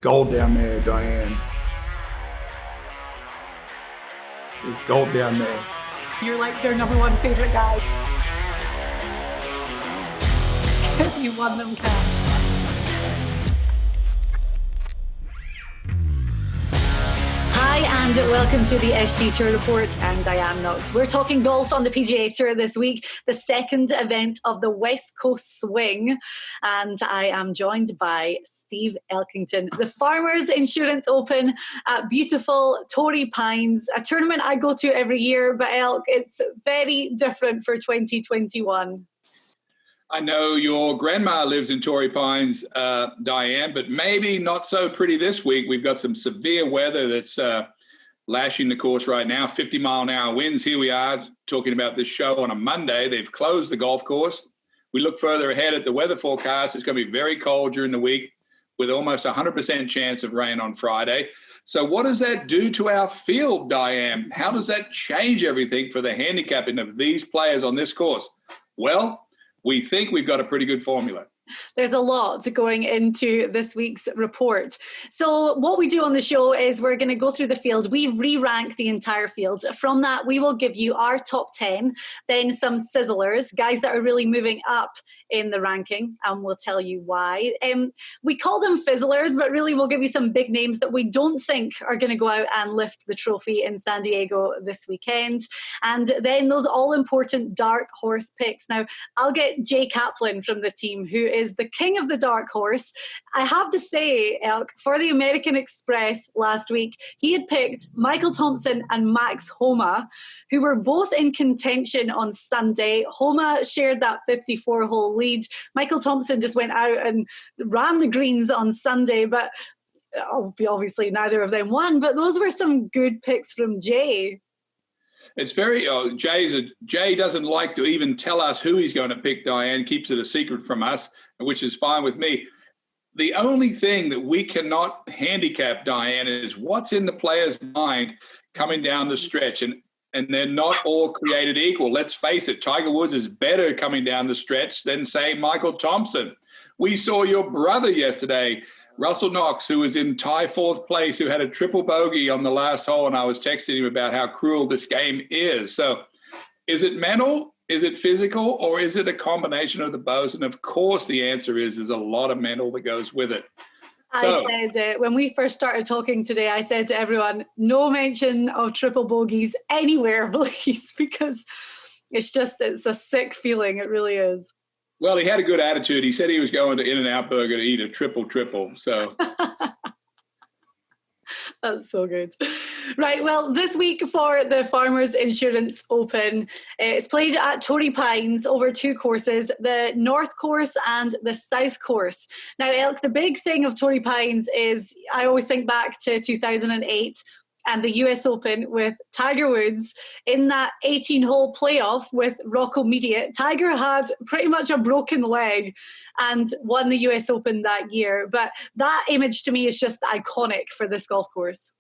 gold down there, Diane. There's gold down there. You're like their number one favorite guy. Because you won them cash. Hi and welcome to the SG Tour Report. I'm Diane, Knox. We're talking golf on the PGA Tour this week, the second event of the West Coast Swing. And I am joined by Steve Elkington, the Farmers Insurance Open at beautiful Torrey Pines, a tournament I go to every year, but Elk, it's very different for 2021. I know your grandma lives in Torrey Pines, Diane, but maybe not so pretty this week. We've got some severe weather that's lashing the course right now, 50-mile-an-hour winds. Here we are talking about this show on a Monday. They've closed the golf course. We look further ahead at the weather forecast. It's going to be very cold during the week with almost 100% chance of rain on Friday. So what does that do to our field, Diane? How does that change everything for the handicapping of these players on this course? Well, we think we've got a pretty good formula. There's a lot going into this week's report. So what we do on the show is we're going to go through the field. We re-rank the entire field. From that, we will give you our top 10, then some sizzlers, guys that are really moving up in the ranking, and we'll tell you why. We call them fizzlers, but really we'll give you some big names that we don't think are going to go out and lift the trophy in San Diego this weekend. And then those all-important dark horse picks. Now, I'll get Jay Kaplan from the team, who is the king of the dark horse. I have to say, Elk, for the American Express last week, he had picked Michael Thompson and Max Homa, who were both in contention on Sunday. Homa shared that 54-hole lead. Michael Thompson just went out and ran the greens on Sunday, but obviously neither of them won. But those were some good picks from Jay. It's very, Jay doesn't like to even tell us who he's going to pick, Diane, keeps it a secret from us, which is fine with me. The only thing that we cannot handicap, Diane, is what's in the player's mind coming down the stretch. And they're not all created equal. Let's face it, Tiger Woods is better coming down the stretch than, say, Michael Thompson. We saw your brother yesterday, Russell Knox, who was in tie fourth place, who had a triple bogey on the last hole, and I was texting him about how cruel this game is. So is it mental, is it physical, or is it a combination of the both? And of course the answer is there's a lot of mental that goes with it. I said, when we first started talking today, I said to everyone, no mention of triple bogeys anywhere, please, because it's a sick feeling. It really is. Well, he had a good attitude. He said he was going to In-N-Out Burger to eat a triple. So that's so good. Right. Well, this week for the Farmers Insurance Open, it's played at Torrey Pines over two courses, the North Course and the South Course. Now, Elk, the big thing of Torrey Pines is I always think back to 2008 and the US Open with Tiger Woods in that 18-hole playoff with Rocco Mediate. Tiger had pretty much a broken leg and won the US Open that year. But that image to me is just iconic for this golf course.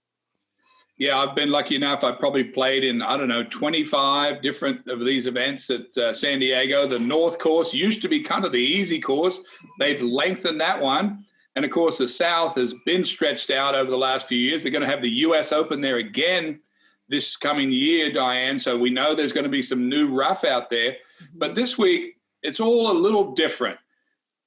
Yeah, I've been lucky enough. I probably played in, 25 different of these events at San Diego. The North Course used to be kind of the easy course. They've lengthened that one. And, of course, the South has been stretched out over the last few years. They're going to have the U.S. Open there again this coming year, Diane. So we know there's going to be some new rough out there. But this week, it's all a little different.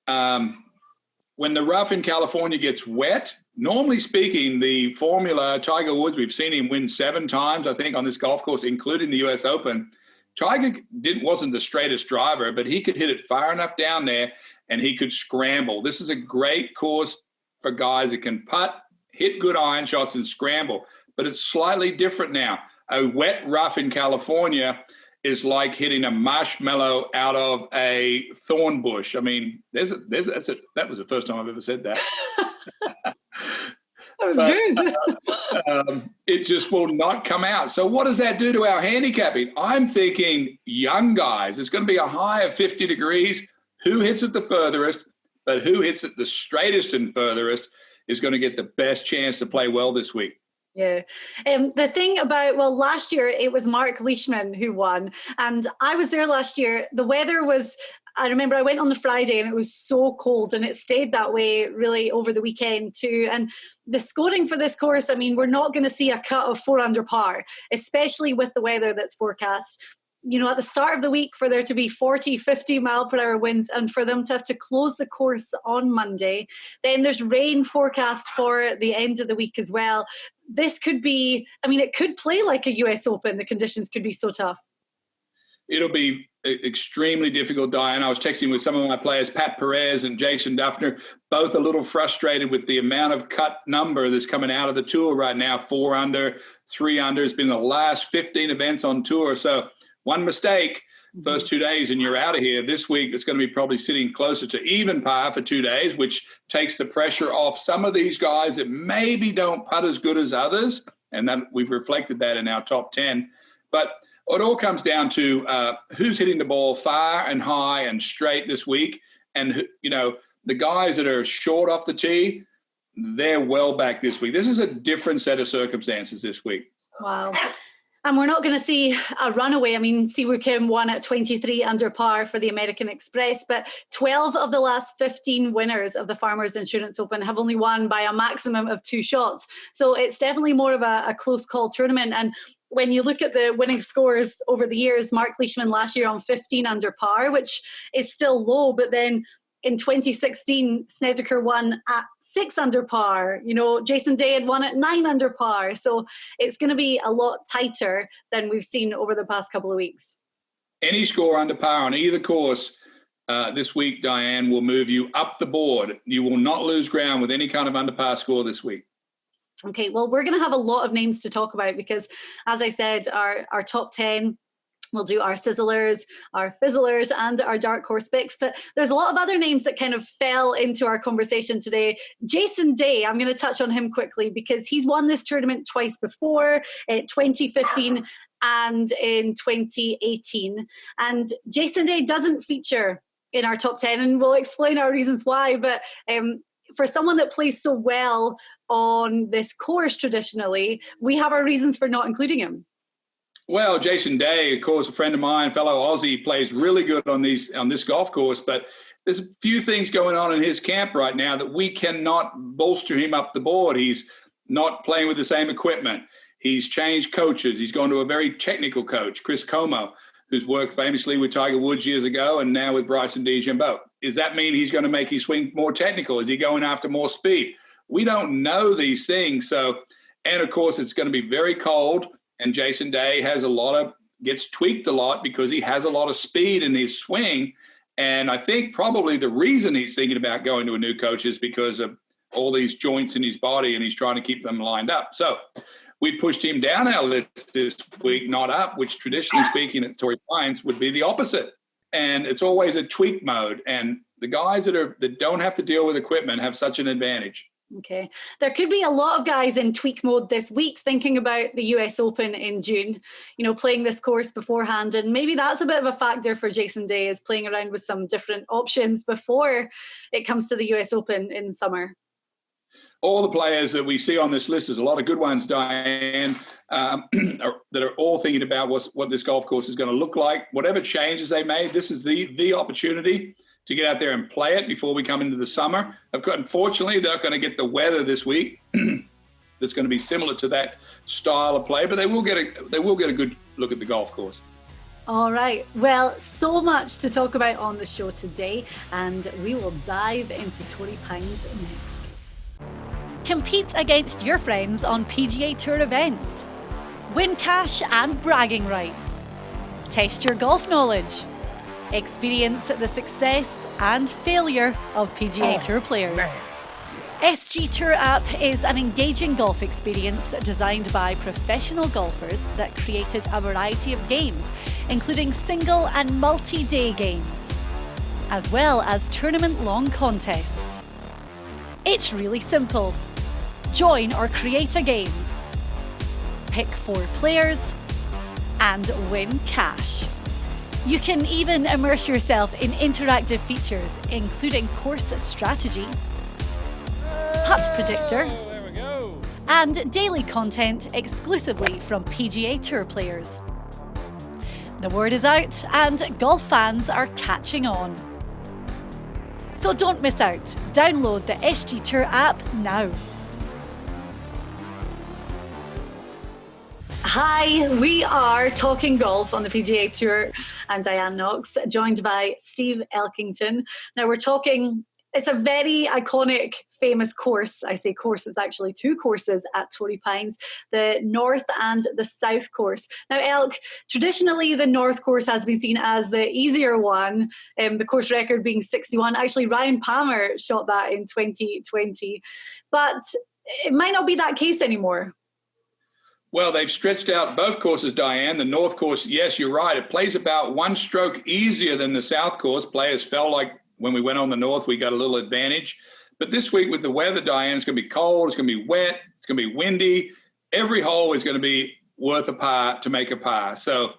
When the rough in California gets wet, normally speaking, the formula, Tiger Woods, we've seen him win 7 times, I think, on this golf course, including the U.S. Open. Tiger wasn't the straightest driver, but he could hit it far enough down there and he could scramble. This is a great course for guys that can putt, hit good iron shots, and scramble. But it's slightly different now. A wet rough in California is like hitting a marshmallow out of a thorn bush. I mean, that was the first time I've ever said that. That was good. It just will not come out. So what does that do to our handicapping? I'm thinking young guys. It's going to be a high of 50 degrees. Who hits it the furthest, but who hits it the straightest and furthest is going to get the best chance to play well this week. Yeah. The thing about, last year it was Marc Leishman who won, and I was there last year. The weather was I remember I went on the Friday and it was so cold, and it stayed that way really over the weekend too. And the scoring for this course, I mean, we're not going to see a cut of 4 under par, especially with the weather that's forecast. You know, at the start of the week, for there to be 40, 50 mile per hour winds and for them to have to close the course on Monday. Then there's rain forecast for the end of the week as well. This could be, I mean, it could play like a US Open. The conditions could be so tough. It'll be extremely difficult, Diane. I was texting with some of my players, Pat Perez and Jason Duffner, both a little frustrated with the amount of cut number that's coming out of the tour right now. 4 under, 3 under. It's been the last 15 events on tour. So one mistake, first 2 days, and you're out of here. This week, it's going to be probably sitting closer to even par for 2 days, which takes the pressure off some of these guys that maybe don't putt as good as others. And that we've reflected that in our top 10. But it all comes down to who's hitting the ball far and high and straight this week. And, you know, the guys that are short off the tee, they're well back this week. This is a different set of circumstances this week. Wow. And we're not going to see a runaway. I mean, Siwoo Kim won at 23 under par for the American Express, but 12 of the last 15 winners of the Farmers Insurance Open have only won by a maximum of 2 shots. So it's definitely more of a close call tournament. And when you look at the winning scores over the years, Marc Leishman last year on 15 under par, which is still low, but then in 2016, Snedeker won at 6 under par. You know, Jason Day had won at 9 under par. So it's going to be a lot tighter than we've seen over the past couple of weeks. Any score under par on either course this week, Diane, will move you up the board. You will not lose ground with any kind of under par score this week. Okay, well, we're going to have a lot of names to talk about because, as I said, our top 10, we'll do our sizzlers, our fizzlers, and our dark horse picks. But there's a lot of other names that kind of fell into our conversation today. Jason Day, I'm going to touch on him quickly because he's won this tournament twice before, 2015 and in 2018. And Jason Day doesn't feature in our top 10, and we'll explain our reasons why. But for someone that plays so well on this course traditionally, we have our reasons for not including him. Well, Jason Day, of course, a friend of mine, fellow Aussie, plays really good on this golf course, but there's a few things going on in his camp right now that we cannot bolster him up the board. He's not playing with the same equipment. He's changed coaches. He's gone to a very technical coach, Chris Como, who's worked famously with Tiger Woods years ago and now with Bryson DeChambeau. Does that mean he's going to make his swing more technical? Is he going after more speed? We don't know these things. So, and of course, it's going to be very cold. And Jason Day gets tweaked a lot because he has a lot of speed in his swing. And I think probably the reason he's thinking about going to a new coach is because of all these joints in his body and he's trying to keep them lined up. So we pushed him down our list this week, not up, which traditionally speaking at Torrey Pines would be the opposite. And it's always a tweak mode. And the guys that don't have to deal with equipment have such an advantage. Okay. There could be a lot of guys in tweak mode this week thinking about the US Open in June, you know, playing this course beforehand. And maybe that's a bit of a factor for Jason Day, is playing around with some different options before it comes to the US Open in summer. All the players that we see on this list, there's a lot of good ones, Diane, that are all thinking about what this golf course is going to look like. Whatever changes they made, this is the opportunity to get out there and play it before we come into the summer. Unfortunately, they're not going to get the weather this week that's going to be similar to that style of play, but they will get a good look at the golf course. All right. Well, so much to talk about on the show today, and we will dive into Torrey Pines next. Compete against your friends on PGA Tour events. Win cash and bragging rights. Test your golf knowledge. Experience the success and failure of PGA Tour players. SG Tour app is an engaging golf experience designed by professional golfers that created a variety of games, including single and multi-day games, as well as tournament-long contests. It's really simple. Join or create a game, pick 4 players, and win cash. You can even immerse yourself in interactive features, including course strategy, putt predictor, and daily content exclusively from PGA Tour players. The word is out and golf fans are catching on. So don't miss out. Download the SG Tour app now. Hi, we are talking golf on the PGA Tour. I'm Diane Knox, joined by Steve Elkington. Now we're talking, it's a very iconic, famous course. I say course, it's actually two courses at Torrey Pines, the North and the South course. Now Elk, traditionally the North course has been seen as the easier one, the course record being 61. Actually, Ryan Palmer shot that in 2020, but it might not be that case anymore. Well, they've stretched out both courses, Diane. The North course, yes, you're right. It plays about one stroke easier than the South course. Players felt like when we went on the North, we got a little advantage. But this week with the weather, Diane, it's going to be cold, it's going to be wet, it's going to be windy. Every hole is going to be worth a par to make a par. So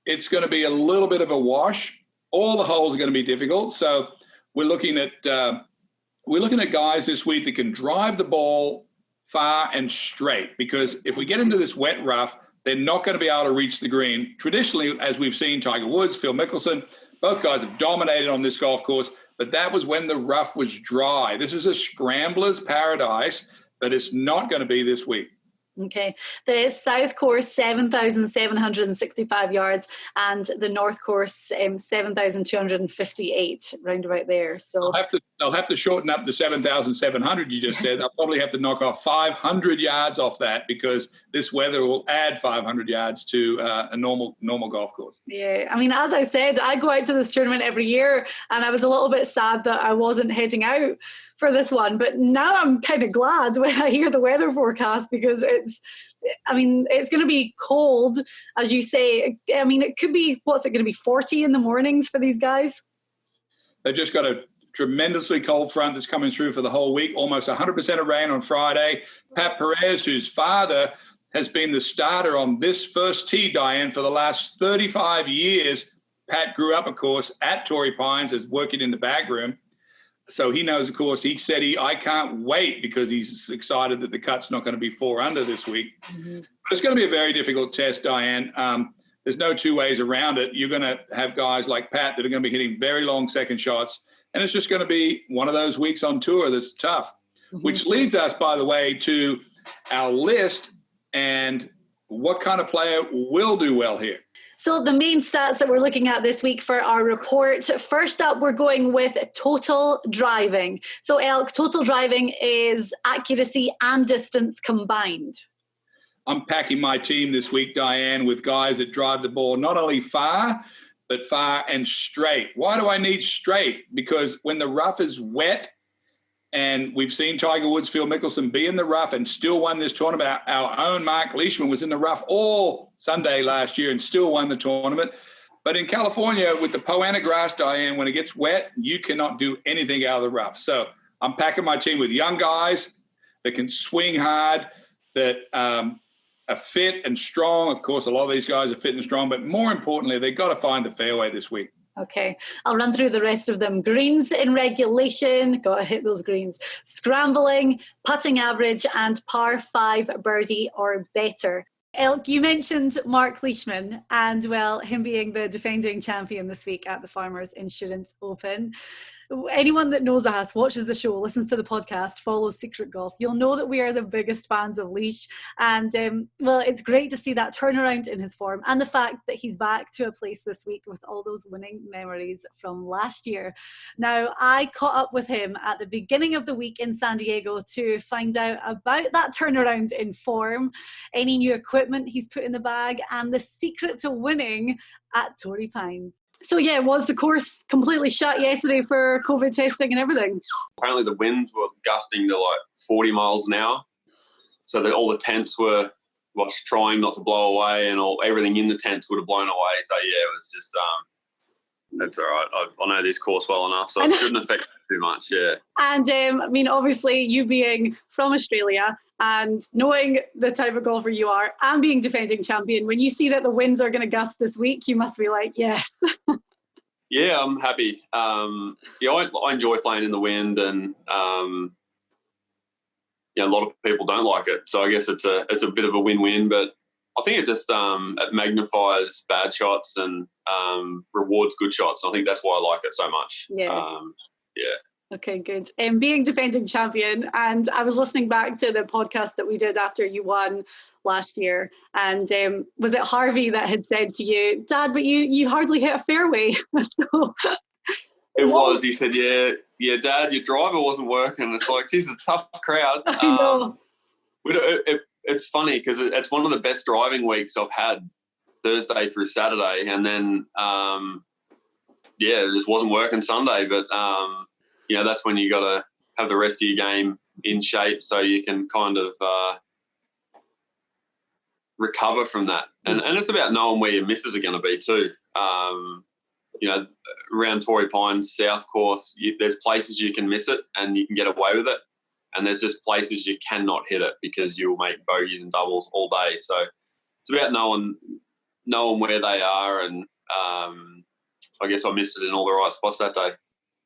it's going to be a little bit of a wash. All the holes are going to be difficult. So we're looking at guys this week that can drive the ball far and straight, because if we get into this wet rough, they're not going to be able to reach the green. Traditionally, as we've seen, Tiger Woods, Phil Mickelson, both guys have dominated on this golf course, but that was when the rough was dry. This is a scrambler's paradise, but it's not going to be this week. Okay. The South course, 7,765 yards, and the North course, 7,258, round about there. So I'll have to shorten up the 7,700 you just said. I'll probably have to knock off 500 yards off that, because this weather will add 500 yards to a normal golf course. Yeah, I mean, as I said, I go out to this tournament every year, and I was a little bit sad that I wasn't heading out for this one, but now I'm kind of glad when I hear the weather forecast, because it's going to be cold, as you say. I mean, it could be, what's it going to be, 40 in the mornings for these guys? They've just got a tremendously cold front that's coming through for the whole week, almost 100% of rain on Friday. Pat Perez, whose father has been the starter on this first tee, Diane, for the last 35 years. Pat grew up, of course, at Torrey Pines as working in the bag room. So he knows, of course. He said I can't wait, because he's excited that the cut's not going to be 4 under this week. Mm-hmm. But it's going to be a very difficult test, Diane. There's no two ways around it. You're going to have guys like Pat that are going to be hitting very long second shots, and it's just going to be one of those weeks on tour that's tough. Mm-hmm. Which leads us, by the way, to our list and what kind of player will do well here. So the main stats that we're looking at this week for our report, first up, we're going with total driving. So Elk, total driving is accuracy and distance combined. I'm packing my team this week, Diane, with guys that drive the ball not only far, but far and straight. Why do I need straight? Because when the rough is wet, and we've seen Tiger Woods, Phil Mickelson be in the rough and still won this tournament. Our own Marc Leishman was in the rough all Sunday last year and still won the tournament. But in California, with the Poana grass, Diane, when it gets wet, you cannot do anything out of the rough. So I'm packing my team with young guys that can swing hard, that are fit and strong. Of course, a lot of these guys are fit and strong, but more importantly, they've got to find the fairway this week. Okay, I'll run through the rest of them. Greens in regulation, got to hit those greens. Scrambling, putting average, and par 5 birdie or better. Elk, you mentioned Marc Leishman and, well, him being the defending champion this week at the Farmers Insurance Open. Anyone that knows us, watches the show, listens to the podcast, follows Secret Golf, you'll know that we are the biggest fans of Leish. And, well, it's great to see that turnaround in his form and the fact that he's back to a place this week with all those winning memories from last year. Now, I caught up with him at the beginning of the week in San Diego to find out about that turnaround in form, any new equipment he's put in the bag, and the secret to winning at Torrey Pines. So yeah, was the course completely shut yesterday for COVID testing and everything? Apparently the winds were gusting to like 40 miles an hour. So that all the tents were trying not to blow away, and everything in the tents would have blown away. So yeah, it was just, that's all right. I know this course well enough, so it shouldn't affect too much, yeah. And I mean, obviously you being from Australia and knowing the type of golfer you are and being defending champion, when you see that the winds are going to gust this week, you must be like, yes. Yeah, I'm happy. Yeah, I enjoy playing in the wind, and a lot of people don't like it. So I guess it's a bit of a win-win, but I think it just it magnifies bad shots and rewards good shots. I think that's why I like it so much. Yeah. Yeah. Okay, good. Being defending champion, and I was listening back to the podcast that we did after you won last year, and was it Harvey that had said to you, Dad, but you hardly hit a fairway? So, it was. He said, yeah, Dad, your driver wasn't working. It's like, geez, it's a tough crowd. I know. It's funny because it's one of the best driving weeks I've had, Thursday through Saturday, and then it just wasn't working Sunday, but that's when you got to have the rest of your game in shape so you can kind of recover from that. And it's about knowing where your misses are going to be too. Around Torrey Pines, South Course, there's places you can miss it and you can get away with it. And there's just places you cannot hit it because you'll make bogeys and doubles all day. So it's about knowing where they are. And I guess I missed it in all the right spots that day.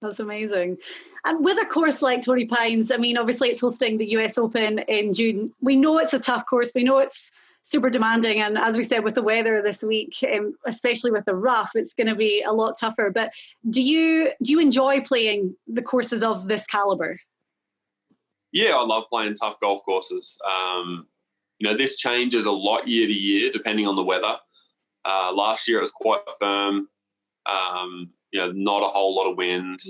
That's amazing. And with a course like Torrey Pines, I mean, obviously it's hosting the US Open in June. We know it's a tough course. We know it's super demanding. And as we said, with the weather this week, especially with the rough, it's going to be a lot tougher. But do you enjoy playing the courses of this caliber? Yeah, I love playing tough golf courses. This changes a lot year to year depending on the weather. Last year it was quite firm. Not a whole lot of wind,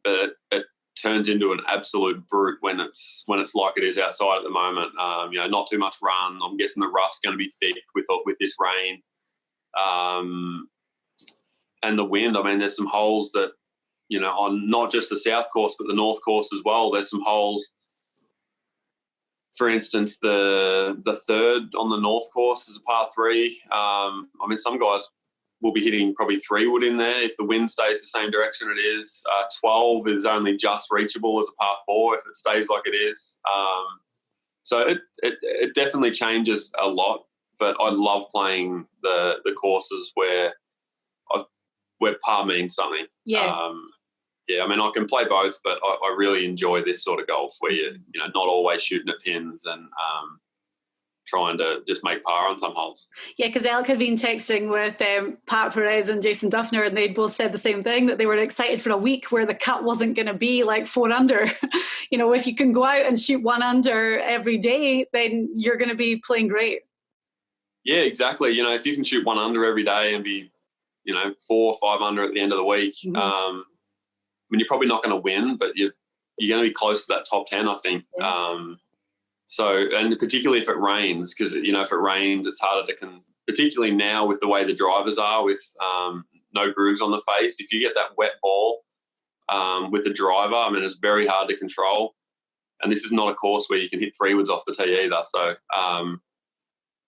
but it turns into an absolute brute when it's like it is outside at the moment. Not too much run. I'm guessing the rough's going to be thick with this rain, and the wind. I mean, there's some holes that on not just the south course but the north course as well. There's some holes. For instance, the third on the north course is a par 3. Some guys will be hitting probably 3-wood in there if the wind stays the same direction it is. 12 is only just reachable as a par 4 if it stays like it is. So it definitely changes a lot, but I love playing the courses where par means something. Yeah. I can play both, but I really enjoy this sort of golf where you're not always shooting at pins and trying to just make par on some holes. Yeah, because Elk had been texting with Pat Perez and Jason Duffner, and they both said the same thing, that they were excited for a week where the cut wasn't going to be like 4 under. If you can go out and shoot 1 under every day, then you're going to be playing great. Yeah, exactly. If you can shoot 1 under every day and be, 4 or 5 under at the end of the week, you're probably not going to win, but you're going to be close to that top 10, I think. Yeah. And particularly if it rains, because, if it rains, it's harder particularly now with the way the drivers are with no grooves on the face. If you get that wet ball with the driver, it's very hard to control. And this is not a course where you can hit 3-woods off the tee either. So,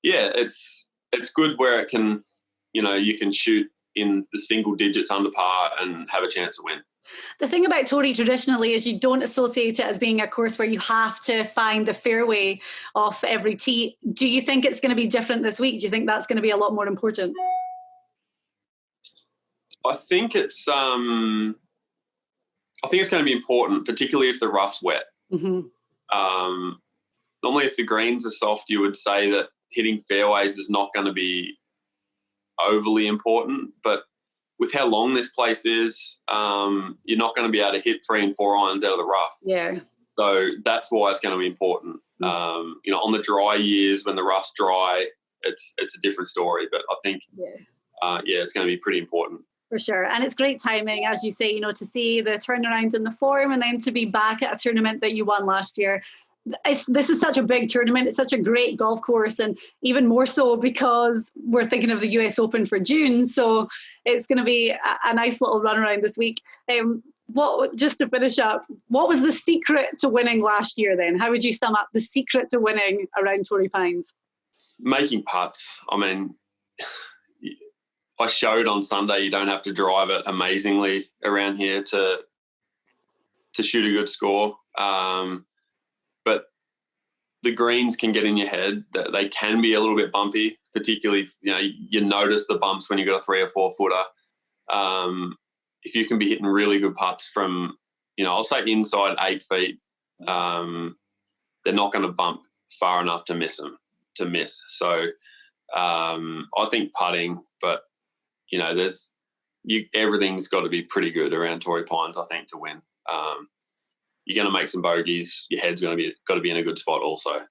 it's good where it can, you can shoot in the single digits under par and have a chance to win. The thing about Torrey traditionally is you don't associate it as being a course where you have to find the fairway off every tee. Do you think it's going to be different this week? Do you think that's going to be a lot more important? I think it's going to be important, particularly if the rough's wet. Normally, if the greens are soft, you would say that hitting fairways is not going to be overly important, but with how long this place is, you're not going to be able to hit 3 and 4 irons out of the rough. Yeah. So that's why it's going to be important. On the dry years when the rough's dry, it's a different story. But I think, it's going to be pretty important. For sure. And it's great timing, as you say, to see the turnaround in the form and then to be back at a tournament that you won last year. This is such a big tournament. It's such a great golf course, and even more so because we're thinking of the US Open for June. So it's going to be a nice little run around this week. Just to finish up, what was the secret to winning last year then? How would you sum up the secret to winning around Torrey Pines? Making putts. I showed on Sunday you don't have to drive it amazingly around here to shoot a good score. But the greens can get in your head. They can be a little bit bumpy, particularly you notice the bumps when you've got a 3 or 4 footer. If you can be hitting really good putts from, I'll say inside 8 feet, they're not going to bump far enough to miss. So I think putting, but there's everything's got to be pretty good around Torrey Pines, I think, to win. You're going to make some bogeys. Your head's got to be in a good spot also.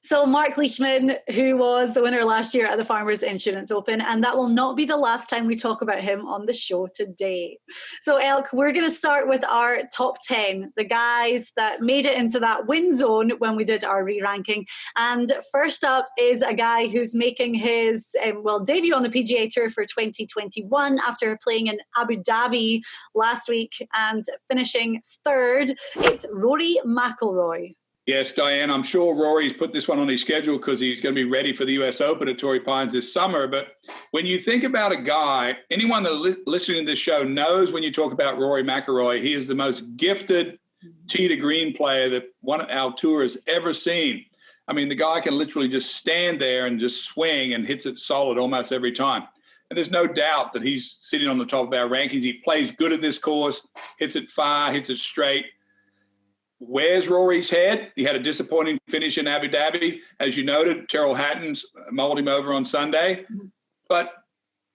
So Marc Leishman, who was the winner last year at the Farmers Insurance Open, and that will not be the last time we talk about him on the show today. So Elk, we're going to start with our top 10, the guys that made it into that win zone when we did our re-ranking. And first up is a guy who's making his debut on the PGA Tour for 2021 after playing in Abu Dhabi last week and finishing third. It's Rory McIlroy. Yes, Diane, I'm sure Rory's put this one on his schedule because he's going to be ready for the US Open at Torrey Pines this summer. But when you think about a guy, anyone that listening to this show knows when you talk about Rory McIlroy, he is the most gifted tee to green player that one of our tour has ever seen. I mean, the guy can literally just stand there and just swing and hits it solid almost every time. And there's no doubt that he's sitting on the top of our rankings. He plays good at this course, hits it far, hits it straight. Where's Rory's head? He had a disappointing finish in Abu Dhabi. As you noted, Terrell Hatton's mulled him over on Sunday. But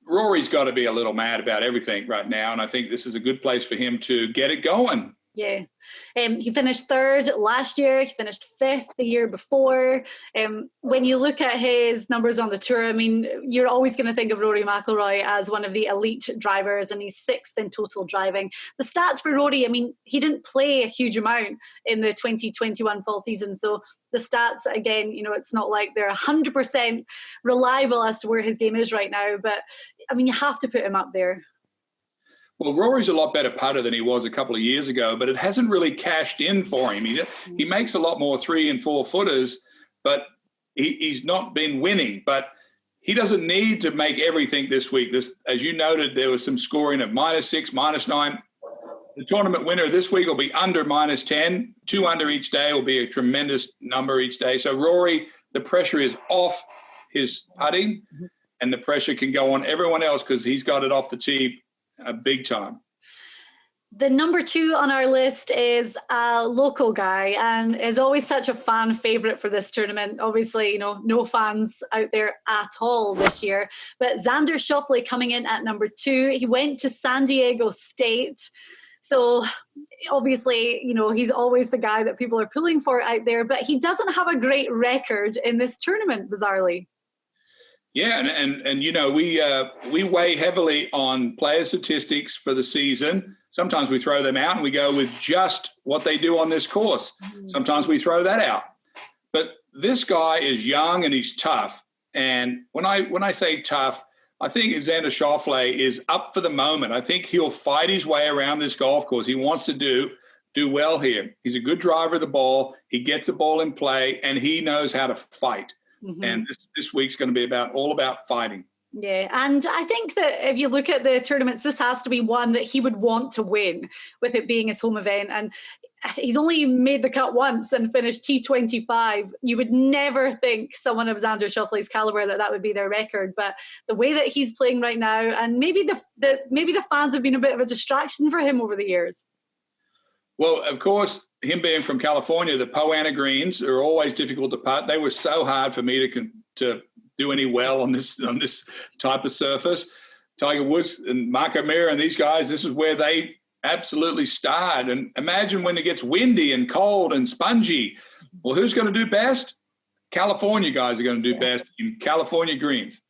Rory's got to be a little mad about everything right now, and I think this is a good place for him to get it going. Yeah. He finished third last year. He finished fifth the year before. When you look at his numbers on the tour, I mean, you're always going to think of Rory McIlroy as one of the elite drivers, and he's sixth in total driving. The stats for Rory, I mean, he didn't play a huge amount in the 2021 fall season. So the stats, again, you know, it's not like they're 100% reliable as to where his game is right now. But, I mean, you have to put him up there. Well, Rory's a lot better putter than he was a couple of years ago, but it hasn't really cashed in for him. He makes a lot more 3 and 4 footers, but he's not been winning. But he doesn't need to make everything this week. As you noted, there was some scoring of -6, -9. The tournament winner this week will be under -10. 2 under each day will be a tremendous number each day. So Rory, the pressure is off his putting, and the pressure can go on everyone else because he's got it off the tee a big time. The number 2 on our list is a local guy and is always such a fan favorite for this tournament. Obviously, you know, no fans out there at all this year. But Xander Schauffele coming in at number 2. He went to San Diego State. So obviously, you know, he's always the guy that people are pulling for out there, but he doesn't have a great record in this tournament, bizarrely. Yeah, and you know, we weigh heavily on player statistics for the season. Sometimes we throw them out and we go with just what they do on this course. Sometimes we throw that out. But this guy is young and he's tough. And when I say tough, I think Xander Schauffele is up for the moment. I think he'll fight his way around this golf course. He wants to do well here. He's a good driver of the ball. He gets the ball in play, and he knows how to fight. And this week's going to be all about fighting. Yeah, and I think that if you look at the tournaments, this has to be one that he would want to win, with it being his home event. And he's only made the cut once and finished T25. You would never think someone of Xander Schauffele's caliber that would be their record. But the way that he's playing right now, and maybe the fans have been a bit of a distraction for him over the years. Well, of course, him being from California, the Poa annua greens are always difficult to putt. They were so hard for me to do any well on this type of surface. Tiger Woods and Mark O'Meara and these guys, this is where they absolutely starred. And imagine when it gets windy and cold and spongy. Well, who's going to do best? California guys are going to do best in California greens.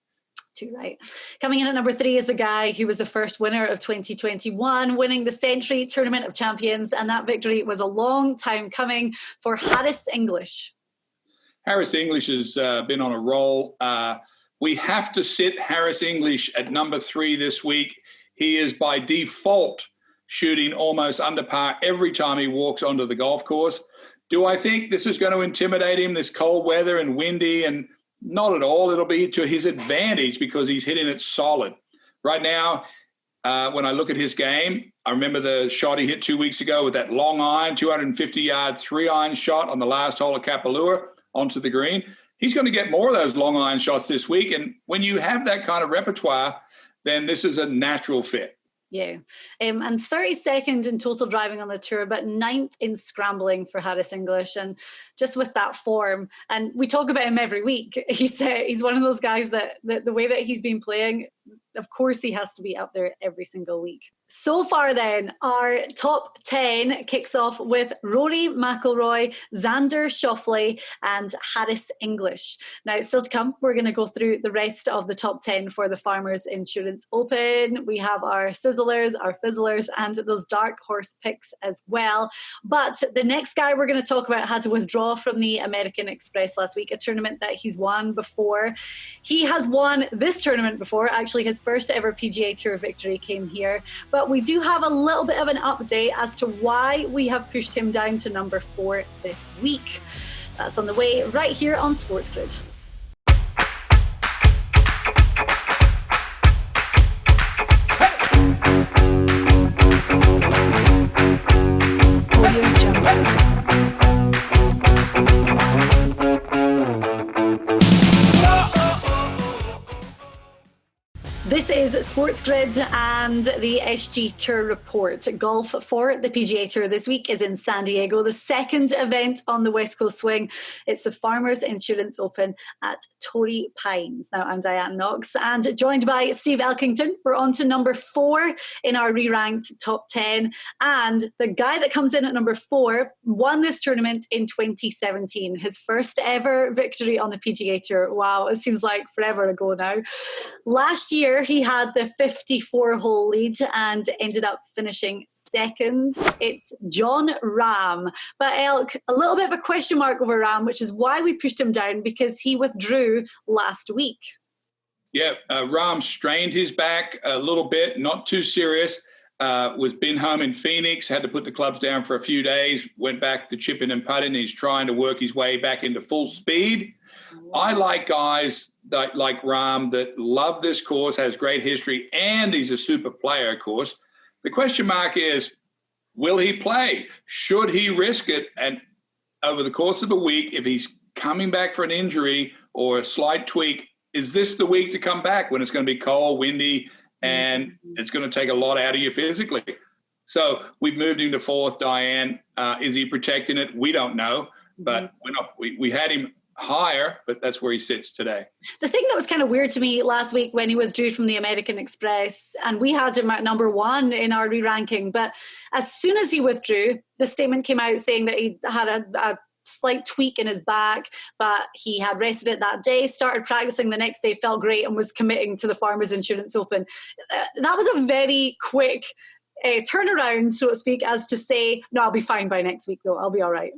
Too right. Coming in at number 3 is the guy who was the first winner of 2021, winning the Century Tournament of Champions, and that victory was a long time coming for Harris English. Harris English has been on a roll. We have to sit Harris English at number 3 this week. He is by default shooting almost under par every time he walks onto the golf course. Do I think this is going to intimidate him, this cold weather and windy? And not at all. It'll be to his advantage because he's hitting it solid. Right now, when I look at his game, I remember the shot he hit 2 weeks ago with that long iron, 250-yard 3-iron shot on the last hole of Kapalua onto the green. He's going to get more of those long iron shots this week. And when you have that kind of repertoire, then this is a natural fit. Yeah. And 32nd in total driving on the tour, but 9th in scrambling for Harris English. And just with that form, and we talk about him every week, he's one of those guys that the way that he's been playing, of course he has to be up there every single week. So far then, our top 10 kicks off with Rory McIlroy, Xander Schauffele and Harris English. Now, still to come, we're going to go through the rest of the top 10 for the Farmers Insurance Open. We have our sizzlers, our fizzlers, and those dark horse picks as well. But the next guy we're going to talk about had to withdraw from the American Express last week, a tournament that he's won before. He has won this tournament before. Actually, his first ever PGA Tour victory came here. But we do have a little bit of an update as to why we have pushed him down to number 4 this week. That's on the way right here on Sports Grid. This is Sports Grid and the SG Tour Report. Golf for the PGA Tour this week is in San Diego, the second event on the West Coast swing. It's the Farmers Insurance Open at Torrey Pines. Now, I'm Diane Knox and joined by Steve Elkington. We're on to number 4 in our re-ranked top 10. And the guy that comes in at number 4 won this tournament in 2017. His first ever victory on the PGA Tour. Wow, it seems like forever ago now. Last year, he had the 54-hole lead and ended up finishing second. It's Jon Rahm. But Elk, a little bit of a question mark over Rahm, which is why we pushed him down, because he withdrew last week. Yeah, Rahm strained his back a little bit, not too serious. Was been home in Phoenix, had to put the clubs down for a few days, went back to chipping and putting. He's trying to work his way back into full speed. I like guys like Rahm that love this course, has great history, and he's a super player, of course. The question mark is, will he play? Should he risk it? And over the course of a week, if he's coming back for an injury or a slight tweak, is this the week to come back when it's going to be cold, windy, and it's going to take a lot out of you physically? So we've moved him to 4th, Diane. Is he protecting it? We don't know, but we had him higher, but that's where he sits today. The thing that was kind of weird to me last week when he withdrew from the American Express, and we had him at number 1 in our re-ranking, but as soon as he withdrew, the statement came out saying that he had a slight tweak in his back, but he had rested it that day, started practicing the next day, felt great, and was committing to the Farmers Insurance Open. That was a very quick turnaround, so to speak, as to say, no, I'll be fine by next week, though. I'll be all right.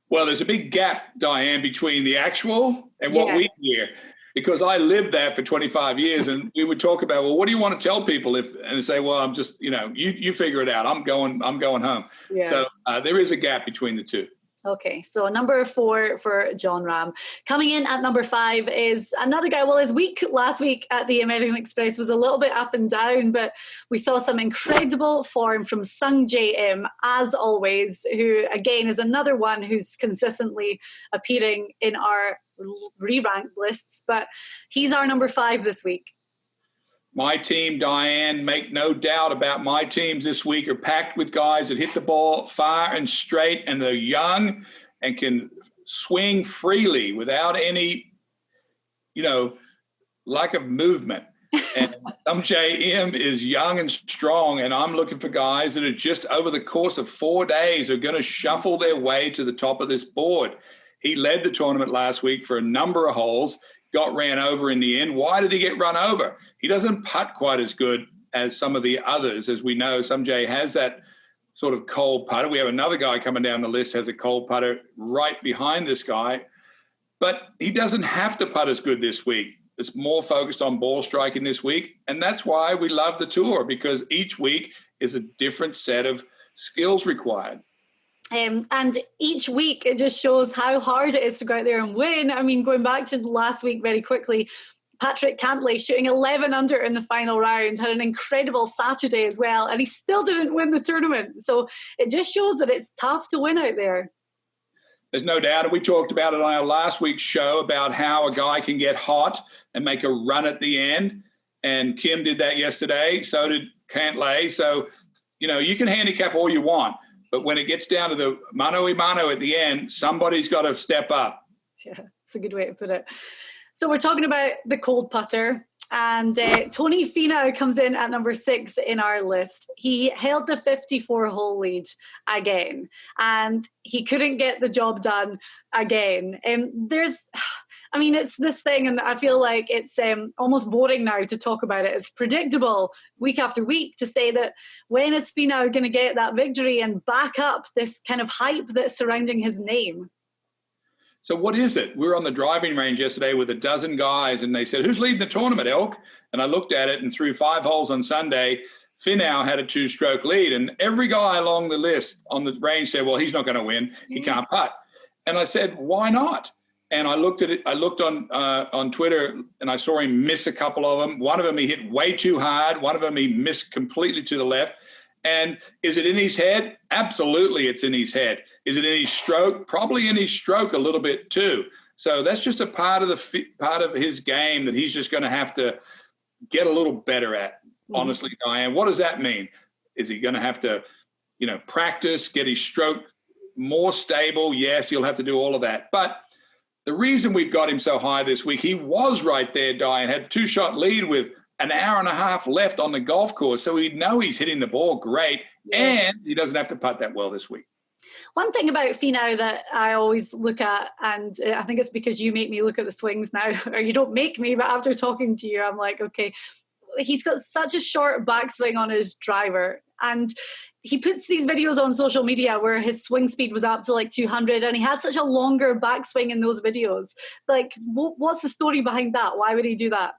Well, there's a big gap, Diane, between the actual and what we hear, because I lived that for 25 years, and we would talk about, well, what do you want to tell people? And say, well, I'm just, you figure it out. I'm going home. Yeah. So there is a gap between the two. Okay, so number 4 for Jon Rahm. Coming in at number 5 is another guy. Well, his week last week at the American Express was a little bit up and down, but we saw some incredible form from Sung Jae Im, as always, who, again, is another one who's consistently appearing in our re-ranked lists, but he's our number 5 this week. My team, Diane, make no doubt about my teams this week, are packed with guys that hit the ball far and straight, and they're young and can swing freely without any, lack of movement. And Jae is young and strong, and I'm looking for guys that are just over the course of 4 days are going to shuffle their way to the top of this board. He led the tournament last week for a number of holes, got ran over in the end. Why did he get run over? He doesn't putt quite as good as some of the others. As we know, Sungjae has that sort of cold putter. We have another guy coming down the list, has a cold putter right behind this guy. But he doesn't have to putt as good this week. It's more focused on ball striking this week. And that's why we love the tour, because each week is a different set of skills required. And each week it just shows how hard it is to go out there and win. I mean, going back to last week very quickly, Patrick Cantlay shooting 11 under in the final round, had an incredible Saturday as well, and he still didn't win the tournament. So it just shows that it's tough to win out there. There's no doubt, and we talked about it on our last week's show about how a guy can get hot and make a run at the end. And Kim did that yesterday. So did Cantlay. So, you can handicap all you want, but when it gets down to the mano-a-mano at the end, somebody's got to step up. Yeah, it's a good way to put it. So we're talking about the cold putter. And Tony Finau comes in at number 6 in our list. He held the 54-hole lead again, and he couldn't get the job done again. It's this thing, and I feel like it's almost boring now to talk about it. It's predictable week after week to say that when is Finau going to get that victory and back up this kind of hype that's surrounding his name? So what is it? We were on the driving range yesterday with a dozen guys, and they said, who's leading the tournament, Elk? And I looked at it, and through 5 holes on Sunday, Finau had a 2-stroke lead. And every guy along the list on the range said, well, he's not going to win. He can't putt. And I said, why not? And I looked at it. I looked on Twitter, and I saw him miss a couple of them. One of them he hit way too hard. One of them he missed completely to the left. And is it in his head? Absolutely, it's in his head. Is it in his stroke? Probably in his stroke a little bit too. So that's just a part of his game that he's just going to have to get a little better at. Honestly, Diane, what does that mean? Is he going to have to, practice, get his stroke more stable? Yes, he'll have to do all of that. But the reason we've got him so high this week, he was right there, Diane, had 2-shot lead with an hour and a half left on the golf course. So we know he's hitting the ball great, and he doesn't have to putt that well this week. One thing about Finau that I always look at, and I think it's because you make me look at the swings now, or you don't make me, but after talking to you, I'm like, okay, he's got such a short backswing on his driver. And he puts these videos on social media where his swing speed was up to like 200, and he had such a longer backswing in those videos. Like, what's the story behind that? Why would he do that?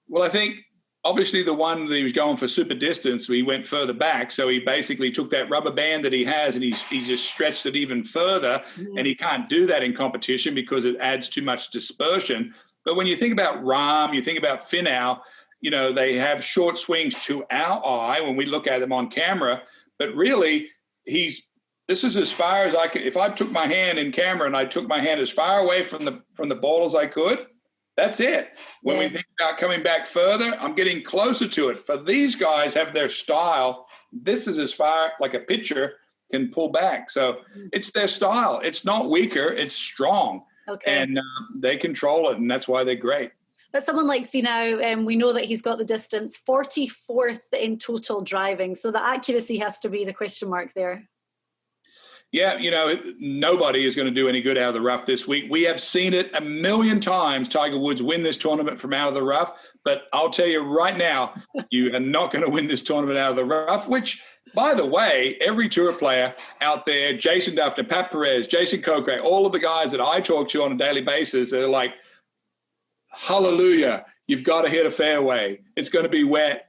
Well, I think obviously the one that he was going for super distance, he went further back. So he basically took that rubber band that he has and he just stretched it even further. And he can't do that in competition because it adds too much dispersion. But when you think about Rahm, you think about Finau, they have short swings to our eye when we look at them on camera. But really, this is as far as I could. If I took my hand in camera and I took my hand as far away from the ball as I could, that's it. When we think about coming back further, I'm getting closer to it. For these guys have their style. This is as far like a pitcher can pull back. So it's their style. It's not weaker. It's strong. Okay. And they control it, and that's why they're great. But someone like Finau, we know that he's got the distance, 44th in total driving. So the accuracy has to be the question mark there. Yeah, nobody is going to do any good out of the rough this week. We have seen it a million times, Tiger Woods win this tournament from out of the rough. But I'll tell you right now, you are not going to win this tournament out of the rough, which, by the way, every tour player out there, Jason Duffner, Pat Perez, Jason Kokrak, all of the guys that I talk to on a daily basis, they're like, hallelujah, you've got to hit a fairway. It's going to be wet.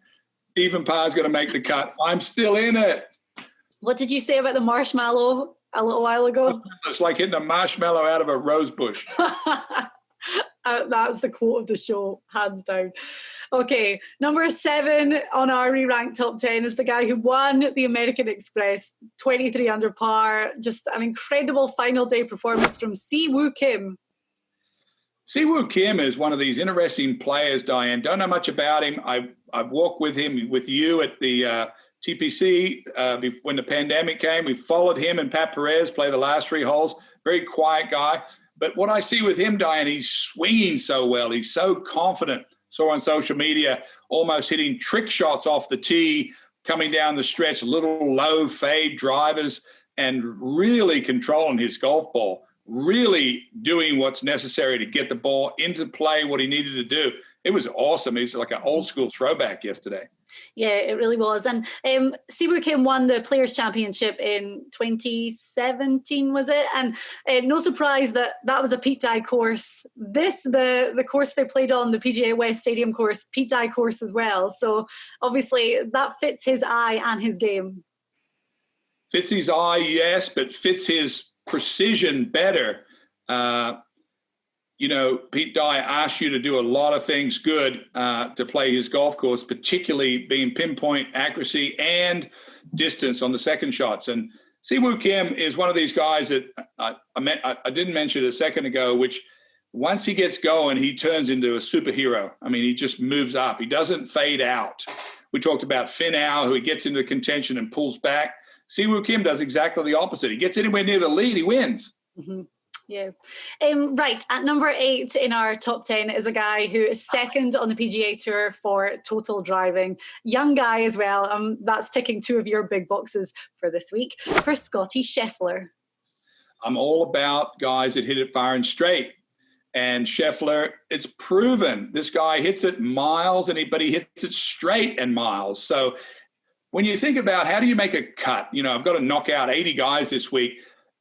Even par's going to make the cut. I'm still in it. What did you say about the marshmallow a little while ago? It's like hitting a marshmallow out of a rose bush. That's the quote of the show, hands down. Okay, number 7 on our re-ranked top 10 is the guy who won the American Express, 23 under par. Just an incredible final day performance from Si-Woo Kim. Si-Woo Kim is one of these interesting players, Diane. Don't know much about him. I've walked with him, with you at the TPC when the pandemic came. We followed him and Pat Perez play the last 3 holes. Very quiet guy. But what I see with him, Diane, he's swinging so well. He's so confident. Saw on social media, almost hitting trick shots off the tee, coming down the stretch, little low fade drivers, and really controlling his golf ball. Really doing what's necessary to get the ball into play, what he needed to do. It was awesome. It was like an old school throwback yesterday. Yeah, it really was. And Si-Woo Kim won the Players' Championship in 2017, was it? And no surprise that was a Pete Dye course. The course they played on, the PGA West Stadium course, Pete Dye course as well. So obviously that fits his eye and his game. Fits his eye, yes, but fits his precision better. Pete Dye asked you to do a lot of things good to play his golf course, particularly being pinpoint accuracy and distance on the second shots. And Si-Woo Kim is one of these guys that I didn't mention a second ago, which once he gets going, he turns into a superhero. I mean, he just moves up. He doesn't fade out. We talked about Finau, who he gets into contention and pulls back. Si-Woo Kim does exactly the opposite. He gets anywhere near the lead, he wins. Mm-hmm. Yeah. Right, at number 8 in our top 10 is a guy who is second on the PGA Tour for total driving. Young guy as well. That's ticking 2 of your big boxes for this week. For Scotty Scheffler. I'm all about guys that hit it far and straight. And Scheffler, it's proven this guy hits it miles, but he hits it straight and miles. So when you think about how do you make a cut, I've got to knock out 80 guys this week.